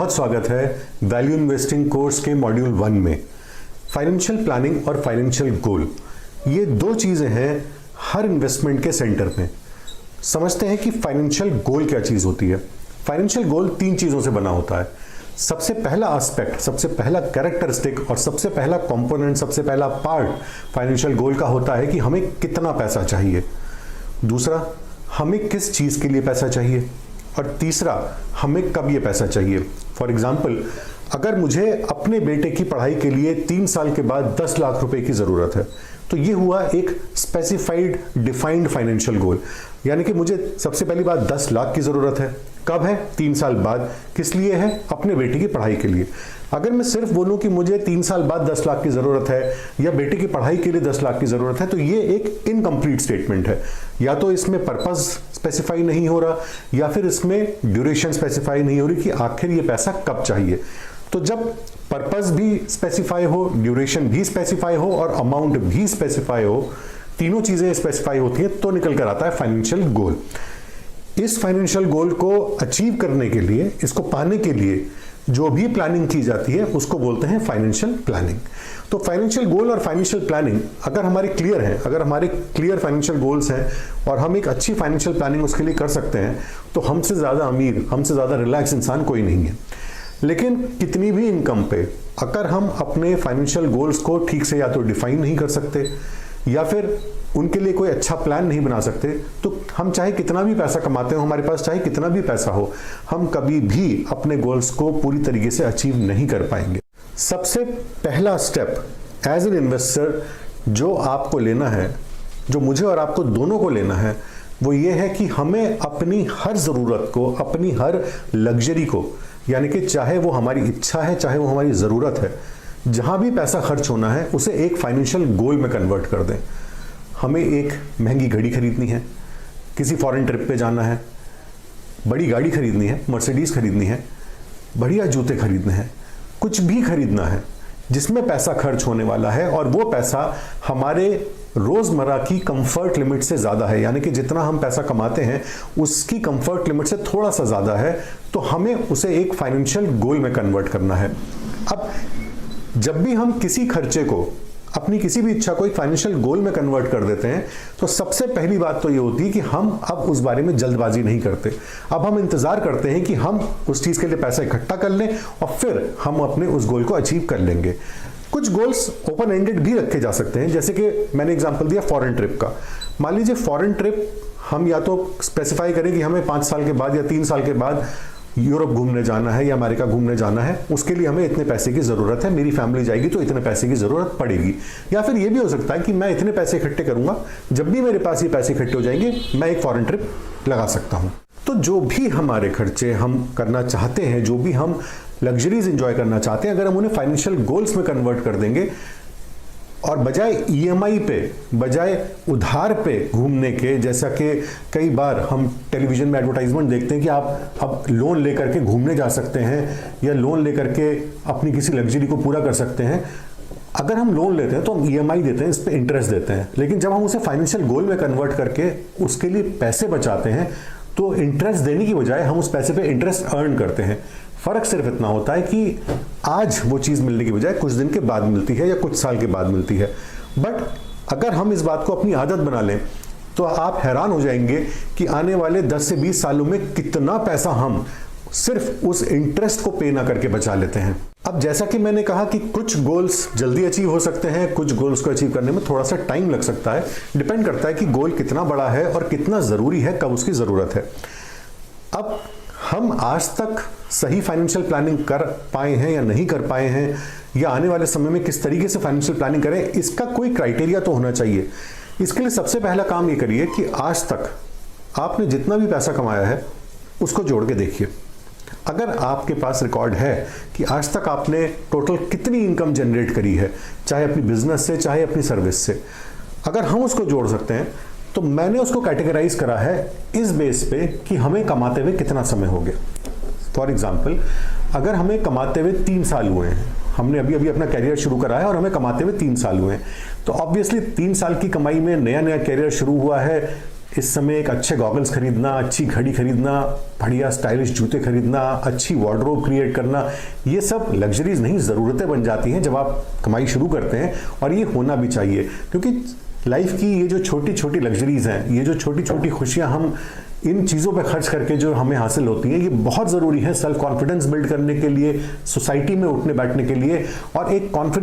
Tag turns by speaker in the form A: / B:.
A: बहुत स्वागत है वैल्यू इन्वेस्टिंग कोर्स के मॉड्यूल 1 में। फाइनेंशियल प्लानिंग और फाइनेंशियल गोल, ये दो चीज़ें हैं हर इन्वेस्टमेंट के सेंटर में। समझते हैं कि फाइनेंशियल गोल क्या चीज़ होती है। फाइनेंशियल गोल 3 चीज़ों से बना होता है। सबसे पहला एस्पेक्ट, सबसे पहला कैरेक्टरिस्टिक और सबसे पहला कंपोनेंट, सबसे पहला पार्ट फाइनेंशियल गोल का होता है कि हमें कितना पैसा चाहिए। दूसरा, हमें किस चीज़ के लिए पैसा चाहिए। और तीसरा, हमें कब ये पैसा चाहिए। फॉर एग्जाम्पल, अगर मुझे अपने बेटे की पढ़ाई के लिए 3 साल के बाद 10 लाख रुपए की ज़रूरत है, तो ये हुआ एक स्पेसिफाइड डिफाइंड फाइनेंशियल गोल। यानी कि मुझे सबसे पहली बात 10 लाख की ज़रूरत है। कब है? 3 साल बाद। किस लिए है? अपने बेटे की पढ़ाई के लिए। अगर मैं सिर्फ बोलूं कि मुझे 3 साल बाद 10 लाख की ज़रूरत है या बेटे की पढ़ाई के लिए 10 लाख की ज़रूरत है, तो ये एक इनकम्प्लीट स्टेटमेंट है। या तो इसमें पर्पस स्पेसिफाई नहीं हो रहा या फिर इसमें ड्यूरेशन स्पेसिफाई नहीं हो रही कि आखिर ये पैसा कब चाहिए। तो जब पर्पस भी स्पेसिफाई हो, ड्यूरेशन भी स्पेसिफाई हो और अमाउंट भी स्पेसिफाई हो, तीनों चीज़ें स्पेसिफाई होती हैं, तो निकल कर आता है फाइनेंशियल गोल। इस फाइनेंशियल गोल को अचीव करने के लिए, इसको पाने के लिए जो भी प्लानिंग की जाती है उसको बोलते हैं फाइनेंशियल प्लानिंग। तो फाइनेंशियल गोल और फाइनेंशियल प्लानिंग अगर हमारे क्लियर हैं, अगर हमारे क्लियर फाइनेंशियल गोल्स हैं और हम एक अच्छी फाइनेंशियल प्लानिंग उसके लिए कर सकते हैं, तो हमसे ज़्यादा अमीर, हमसे ज़्यादा रिलैक्स इंसान कोई नहीं है। लेकिन कितनी भी इनकम पे अगर हम अपने फाइनेंशियल गोल्स को ठीक से या तो डिफाइन नहीं कर सकते या फिर उनके लिए कोई अच्छा प्लान नहीं बना सकते, तो हम चाहे कितना भी पैसा कमाते हो, हमारे पास चाहे कितना भी पैसा हो, हम कभी भी अपने गोल्स को पूरी तरीके से अचीव नहीं कर पाएंगे। सबसे पहला स्टेप एज एन इन्वेस्टर जो आपको लेना है, जो मुझे और आपको दोनों को लेना है, वो ये है कि हमें अपनी हर ज़रूरत को, अपनी हर लग्जरी को, यानी कि चाहे वो हमारी इच्छा है, चाहे वो हमारी ज़रूरत है, जहाँ भी पैसा खर्च होना है उसे एक फाइनेंशियल गोल में कन्वर्ट कर दें। हमें एक महंगी घड़ी खरीदनी है, किसी फॉरेन ट्रिप पे जाना है, बड़ी गाड़ी खरीदनी है, मर्सिडीज खरीदनी है, बढ़िया जूते खरीदने हैं, कुछ भी खरीदना है जिसमें पैसा खर्च होने वाला है और वो पैसा हमारे रोज़मर्रा की कंफर्ट लिमिट से ज़्यादा है, यानी कि जितना हम पैसा कमाते हैं उसकी कंफर्ट लिमिट से थोड़ा सा ज़्यादा है, तो हमें उसे एक फाइनेंशियल गोल में कन्वर्ट करना है। अब जब भी हम किसी खर्चे को, अपनी किसी भी इच्छा को एक फाइनेंशियल गोल में कन्वर्ट कर देते हैं, तो सबसे पहली बात तो ये होती है कि हम अब उस बारे में जल्दबाजी नहीं करते। अब हम इंतजार करते हैं कि हम उस चीज़ के लिए पैसा इकट्ठा कर लें और फिर हम अपने उस गोल को अचीव कर लेंगे। कुछ गोल्स ओपन एंडेड भी रखे जा सकते हैं, जैसे कि मैंने एग्जांपल दिया फॉरेन ट्रिप का। मान लीजिए फॉरेन ट्रिप हम या तो स्पेसिफाई करें कि हमें 5 साल के बाद या 3 साल के बाद यूरोप घूमने जाना है या अमेरिका घूमने जाना है, उसके लिए हमें इतने पैसे की ज़रूरत है, मेरी फैमिली जाएगी तो इतने पैसे की ज़रूरत पड़ेगी। या फिर ये भी हो सकता है कि मैं इतने पैसे इकट्ठे करूंगा, जब भी मेरे पास ये पैसे इकट्ठे हो जाएंगे मैं एक फॉरेन ट्रिप लगा सकता हूँ। तो जो भी हमारे खर्चे हम करना चाहते हैं, जो भी हम लग्जरीज इंजॉय करना चाहते हैं, अगर हम उन्हें फाइनेंशियल गोल्स में कन्वर्ट कर देंगे और बजाय ईएमआई पे, बजाय उधार पे घूमने के, जैसा कि कई बार हम टेलीविजन में एडवर्टाइजमेंट देखते हैं कि आप अब लोन लेकर के घूमने जा सकते हैं या लोन लेकर के अपनी किसी लग्जरी को पूरा कर सकते हैं। अगर हम लोन लेते हैं तो हम ईएमआई देते हैं, इस पर इंटरेस्ट देते हैं, लेकिन जब हम उसे फाइनेंशियल गोल में कन्वर्ट करके उसके लिए पैसे बचाते हैं, तो इंटरेस्ट देने की बजाय हम उस पैसे पे इंटरेस्ट अर्न करते हैं। फ़र्क सिर्फ इतना होता है कि आज वो चीज़ मिलने की बजाय कुछ दिन के बाद मिलती है या कुछ साल के बाद मिलती है। बट अगर हम इस बात को अपनी आदत बना लें, तो आप हैरान हो जाएंगे कि आने वाले 10 से 20 सालों में कितना पैसा हम सिर्फ उस इंटरेस्ट को पे ना करके बचा लेते हैं। अब जैसा कि मैंने कहा कि कुछ गोल्स जल्दी अचीव हो सकते हैं, कुछ गोल्स को अचीव करने में थोड़ा सा टाइम लग सकता है। डिपेंड करता है कि गोल कितना बड़ा है और कितना ज़रूरी है, कब उसकी ज़रूरत है। अब हम आज तक सही फाइनेंशियल प्लानिंग कर पाए हैं या नहीं कर पाए हैं, या आने वाले समय में किस तरीके से फाइनेंशियल प्लानिंग करें, इसका कोई क्राइटेरिया तो होना चाहिए। इसके लिए सबसे पहला काम ये करिए कि आज तक आपने जितना भी पैसा कमाया है उसको जोड़ के देखिए। अगर आपके पास रिकॉर्ड है कि आज तक आपने टोटल कितनी इनकम जनरेट करी है, चाहे अपनी बिजनेस से चाहे अपनी सर्विस से, अगर हम उसको जोड़ सकते हैं, तो मैंने उसको कैटेगराइज करा है इस बेस पे कि हमें कमाते हुए कितना समय हो गया। फॉर एग्जाम्पल, अगर हमें कमाते हुए 3 साल हुए हैं, हमने अभी अभी अपना कैरियर शुरू करा है और हमें कमाते हुए 3 साल हुए हैं, तो ऑब्वियसली 3 साल की कमाई में नया नया कैरियर शुरू हुआ है, इस समय एक अच्छे गॉगल्स खरीदना, अच्छी घड़ी खरीदना, बढ़िया स्टाइलिश जूते खरीदना, अच्छी वार्डरोब क्रिएट करना, ये सब लग्जरीज नहीं, ज़रूरतें बन जाती हैं जब आप कमाई शुरू करते हैं। और ये होना भी चाहिए, क्योंकि लाइफ की ये जो छोटी छोटी लग्जरीज हैं, ये जो छोटी छोटी खुशियां हम इन चीज़ों पे खर्च करके जो हमें हासिल होती हैं, ये बहुत ज़रूरी है सेल्फ कॉन्फिडेंस बिल्ड करने के लिए, सोसाइटी में उठने बैठने के लिए, और एक कॉन्फिडेंस